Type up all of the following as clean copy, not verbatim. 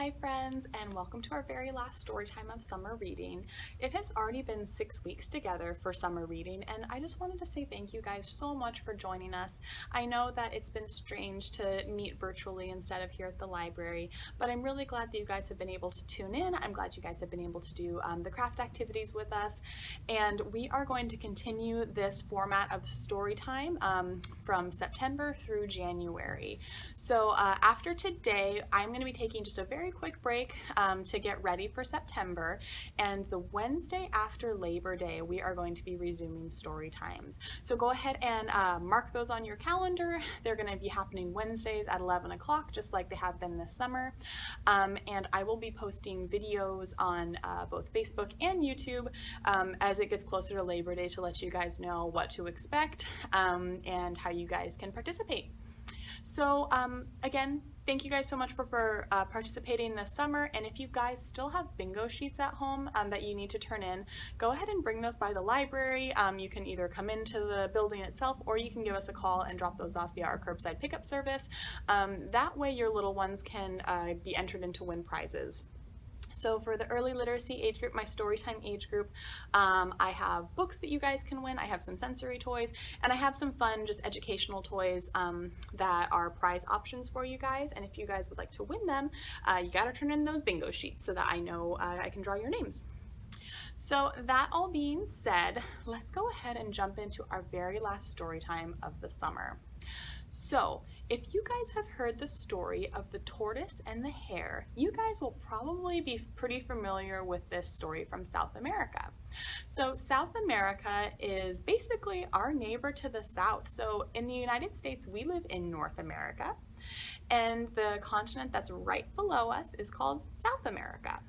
Hi friends, and welcome to our very last story time of summer reading. It has already been 6 weeks together for summer reading, and I just wanted to say thank you guys so much for joining us. I know that it's been strange to meet virtually instead of here at the library, but I'm really glad that you guys have been able to tune in. I'm glad you guys have been able to do the craft activities with us, and we are going to continue this format of story time from September through January. So after today, I'm going to be taking just a very quick break to get ready for September, and the Wednesday after Labor Day we are going to be resuming story times. So go ahead and mark those on your calendar. They're going to be happening Wednesdays at 11 o'clock just like they have been this summer, and I will be posting videos on both Facebook and YouTube as it gets closer to Labor Day to let you guys know what to expect and how you guys can participate. So again, thank you guys so much for participating this summer, and if you guys still have bingo sheets at home that you need to turn in, go ahead and bring those by the library. You can either come into the building itself or you can give us a call and drop those off via our curbside pickup service. That way your little ones can be entered in to win prizes. So for the early literacy age group, my storytime age group, I have books that you guys can win, I have some sensory toys, and I have some fun just educational toys that are prize options for you guys. And if you guys would like to win them, you gotta turn in those bingo sheets so that I know I can draw your names. So that all being said, let's go ahead and jump into our very last story time of the summer. So, if you guys have heard the story of the tortoise and the hare, you guys will probably be pretty familiar with this story from South America. So, South America is basically our neighbor to the south. So, in the United States, we live in North America, and the continent that's right below us is called South America.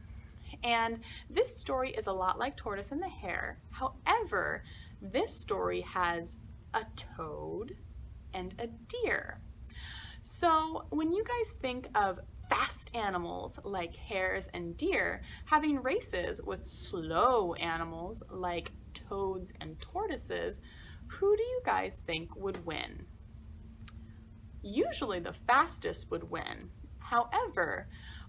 And this story is a lot like Tortoise and the Hare. However, this story has a toad and a deer. So when you guys think of fast animals like hares and deer having races with slow animals like toads and tortoises, who do you guys think would win? Usually the fastest would win. However,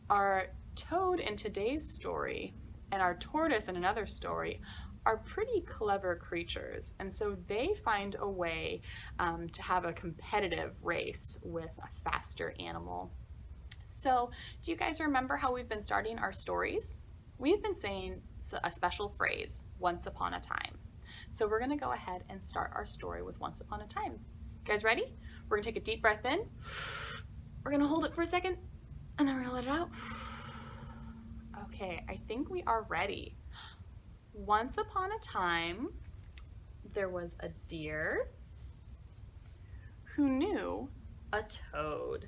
our toad in today's story and our tortoise in another story are pretty clever creatures, and so they find a way to have a competitive race with a faster animal. So do you guys remember how we've been starting our stories? We've been saying a special phrase, once upon a time. So we're gonna go ahead and start our story with once upon a time. You guys ready? We're gonna take a deep breath in. We're gonna hold it for a second, and then we're gonna let it out. Okay, I think we are ready. Once upon a time, there was a deer who knew a toad.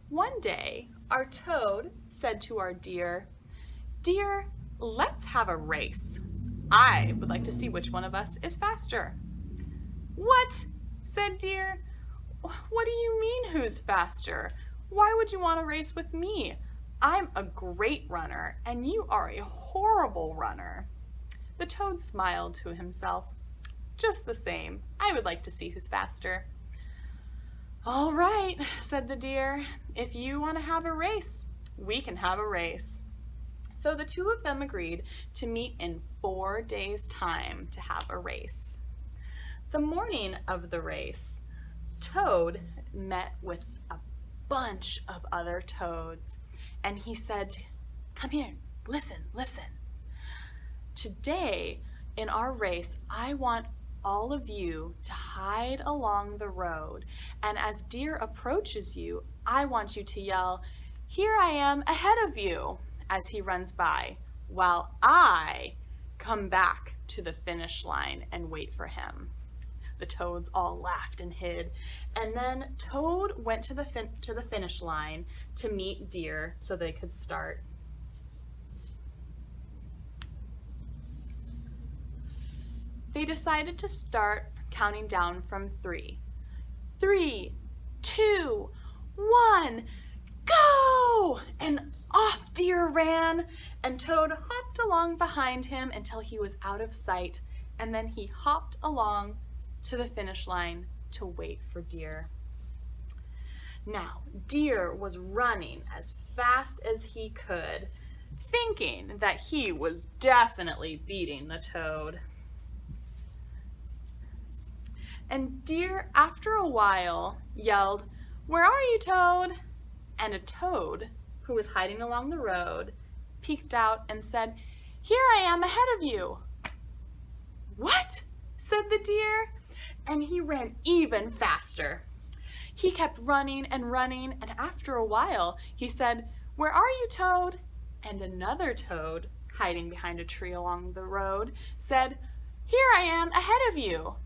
One day, our toad said to our deer, "Dear, let's have a race. I would like to see which one of us is faster." "What?" said Deer. "What do you mean, who's faster? Why would you want to race with me? I'm a great runner, and you are a horrible runner." The toad smiled to himself. "Just the same, I would like to see who's faster." "All right," said the deer. "If you want to have a race, we can have a race." So the two of them agreed to meet in 4 days' time to have a race. The morning of the race, Toad met with a bunch of other toads. And he said, "Come here, listen. Today, in our race, I want all of you to hide along the road. And as Deer approaches you, I want you to yell, 'Here I am ahead of you,' as he runs by, while I come back to the finish line and wait for him." The toads all laughed and hid, and then Toad went to the finish line to meet Deer so they could start. They decided to start counting down from 3. 3, 2, 1, go! And off Deer ran, and Toad hopped along behind him until he was out of sight, and then he hopped along to the finish line to wait for Deer. Now, Deer was running as fast as he could, thinking that he was definitely beating the toad. And Deer, after a while, yelled, "Where are you, Toad?" And a toad, who was hiding along the road, peeked out and said, "Here I am ahead of you." "What?" said the Deer, and he ran even faster. He kept running and running, and after a while he said, "Where are you, Toad?" And another toad, hiding behind a tree along the road, said, "Here I am ahead of you."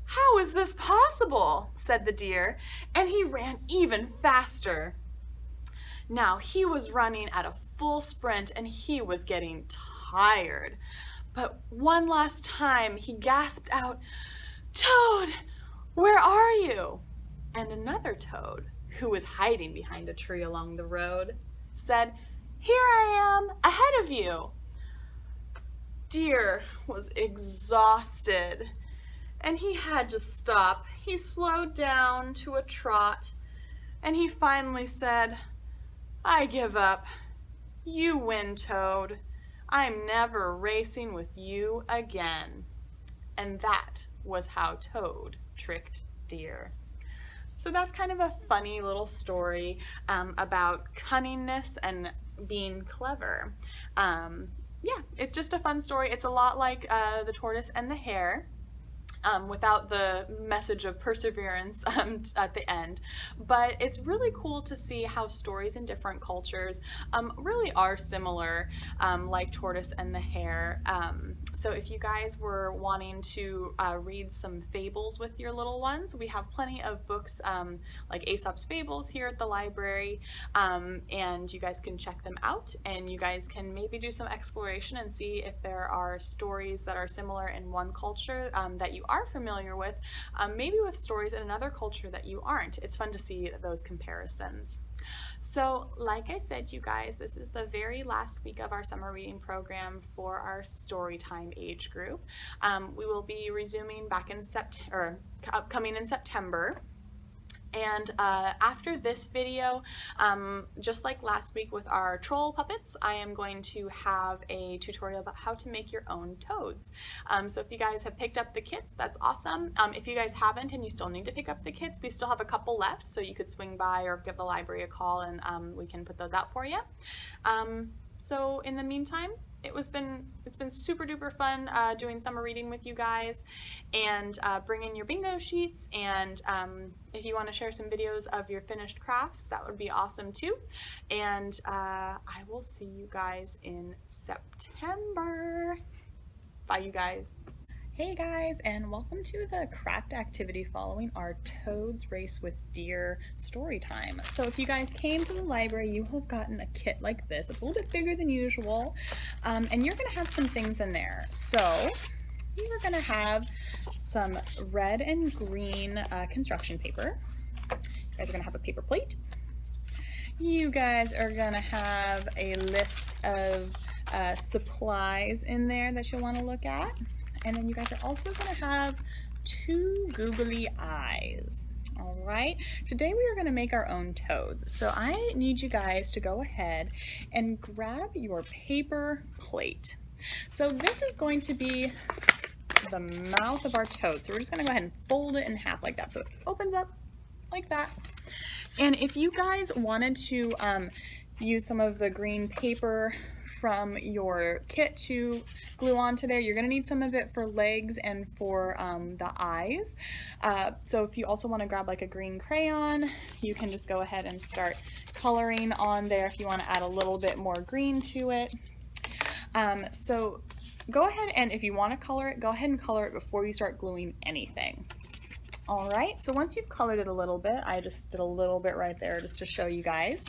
"How is this possible?" said the Deer, and he ran even faster. Now he was running at a full sprint and he was getting tired. But one last time he gasped out, "Toad, where are you?" And another toad, who was hiding behind a tree along the road, said, "Here I am ahead of you." Deer was exhausted and he had to stop. He slowed down to a trot and he finally said, "I give up. You win, Toad. I'm never racing with you again." And that was how Toad tricked Deer. So that's kind of a funny little story about cunningness and being clever. Yeah, it's just a fun story. It's a lot like the tortoise and the hare. Without the message of perseverance at the end. But it's really cool to see how stories in different cultures really are similar, like Tortoise and the Hare. So if you guys were wanting to read some fables with your little ones, we have plenty of books like Aesop's Fables here at the library, and you guys can check them out, and you guys can maybe do some exploration and see if there are stories that are similar in one culture that you are familiar with, maybe with stories in another culture that you aren't. It's fun to see those comparisons. So like I said, you guys, this is the very last week of our summer reading program for our Storytime age group. We will be resuming back in upcoming in September. And after this video, just like last week with our troll puppets, I am going to have a tutorial about how to make your own toads. So if you guys have picked up the kits, that's awesome. If you guys haven't and you still need to pick up the kits, we still have a couple left, so you could swing by or give the library a call and we can put those out for you. So in the meantime, it's been super duper fun doing summer reading with you guys, and bring in your bingo sheets, and if you want to share some videos of your finished crafts, that would be awesome too. And I will see you guys in September. Bye, you guys. Hey guys, and welcome to the craft activity following our Toads Race with Deer story time. So if you guys came to the library, you have gotten a kit like this. It's a little bit bigger than usual, and you're going to have some things in there. So you're going to have some red and green construction paper. You guys are going to have a paper plate. You guys are going to have a list of supplies in there that you'll want to look at. And then you guys are also going to have 2 googly eyes. All right, today we are going to make our own toads. So I need you guys to go ahead and grab your paper plate. So this is going to be the mouth of our toad. So we're just going to go ahead and fold it in half like that. So it opens up like that. And if you guys wanted to use some of the green paper from your kit to glue onto there, you're going to need some of it for legs and for the eyes. So if you also want to grab like a green crayon, you can just go ahead and start coloring on there if you want to add a little bit more green to it. So go ahead, and if you want to color it, go ahead and color it before you start gluing anything. All right, so once you've colored it a little bit, I just did a little bit right there just to show you guys.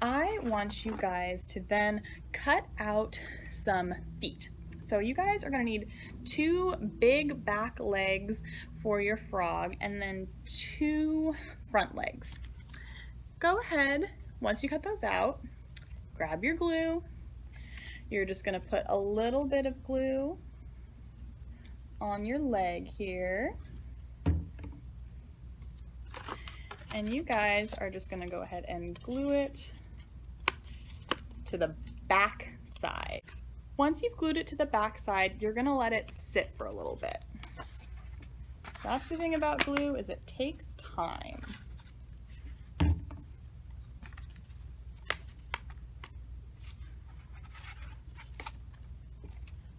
I want you guys to then cut out some feet. So you guys are going to need 2 big back legs for your frog and then 2 front legs. Go ahead, once you cut those out, grab your glue. You're just going to put a little bit of glue on your leg here. And you guys are just gonna go ahead and glue it to the back side. Once you've glued it to the back side, you're gonna let it sit for a little bit. So that's the thing about glue, is it takes time.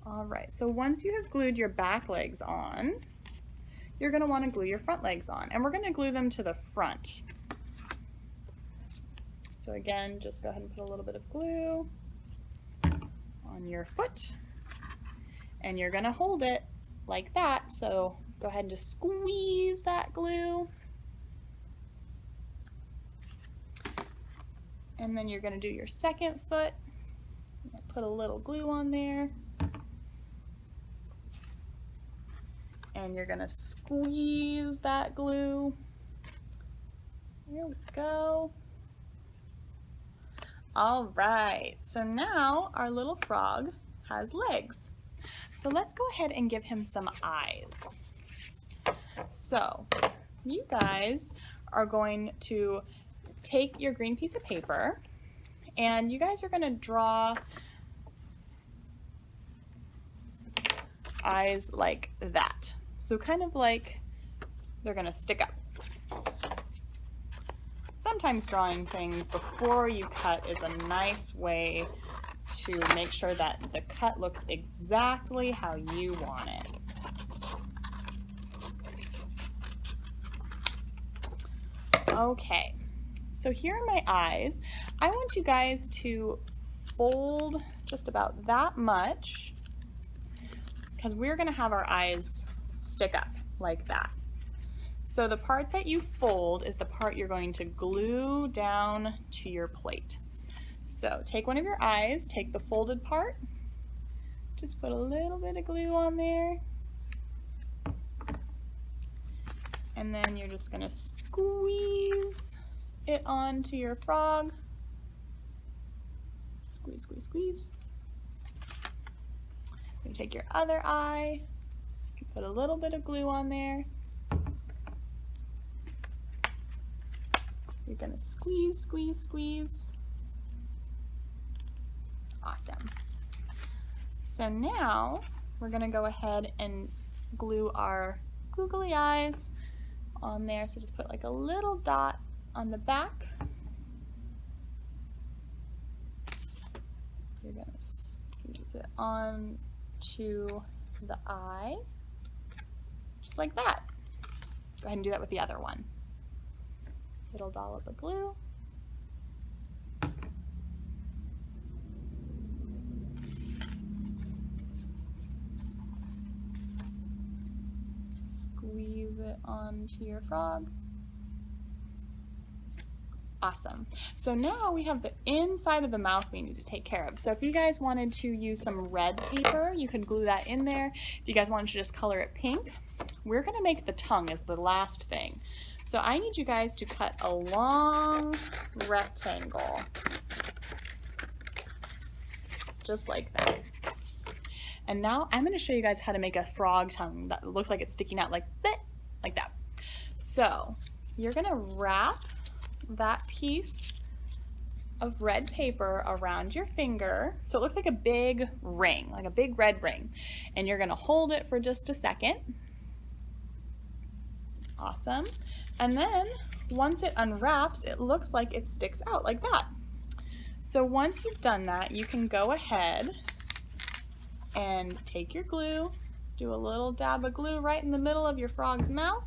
All right, so once you have glued your back legs on, you're gonna wanna glue your front legs on, and we're gonna glue them to the front. So again, just go ahead and put a little bit of glue on your foot, and you're gonna hold it like that. So go ahead and just squeeze that glue. And then you're gonna do your second foot. Put a little glue on there. And you're gonna squeeze that glue. There we go. All right, so now our little frog has legs. So let's go ahead and give him some eyes. So you guys are going to take your green piece of paper, and you guys are gonna draw eyes like that. So kind of like they're gonna stick up. Sometimes drawing things before you cut is a nice way to make sure that the cut looks exactly how you want it. Okay, so here are my eyes. I want you guys to fold just about that much, because we're gonna have our eyes stick up like that. So the part that you fold is the part you're going to glue down to your plate. So take one of your eyes, take the folded part, just put a little bit of glue on there, and then you're just gonna squeeze it onto your frog. Squeeze, squeeze, squeeze. You take your other eye, you put a little bit of glue on there. You're gonna squeeze, squeeze, squeeze. Awesome. So now we're gonna go ahead and glue our googly eyes on there. So just put like a little dot on the back. You're gonna squeeze it on to the eye, just like that. Go ahead and do that with the other one. Little dollop of glue. Squeeze it onto your frog. Awesome. So now we have the inside of the mouth we need to take care of. So if you guys wanted to use some red paper, you could glue that in there. If you guys wanted to just color it pink, we're gonna make the tongue as the last thing. So I need you guys to cut a long rectangle, just like that. And now I'm gonna show you guys how to make a frog tongue that looks like it's sticking out like that. So you're gonna wrap that piece of red paper around your finger so it looks like a big ring, like a big red ring. And you're gonna hold it for just a second. Awesome. And then once it unwraps, it looks like it sticks out like that. So once you've done that, you can go ahead and take your glue, do a little dab of glue right in the middle of your frog's mouth,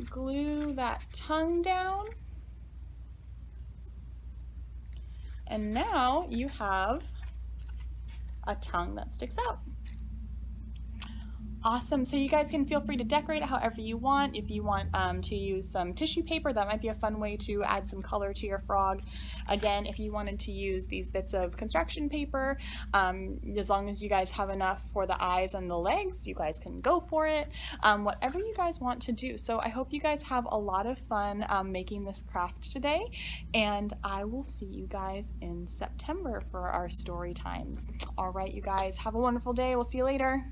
glue that tongue down, and now you have a tongue that sticks out. Awesome, so you guys can feel free to decorate it however you want. If you want to use some tissue paper, that might be a fun way to add some color to your frog. Again, if you wanted to use these bits of construction paper, as long as you guys have enough for the eyes and the legs, you guys can go for it. Whatever you guys want to do. So I hope you guys have a lot of fun making this craft today, and I will see you guys in September for our story times. All right, you guys, have a wonderful day. We'll see you later.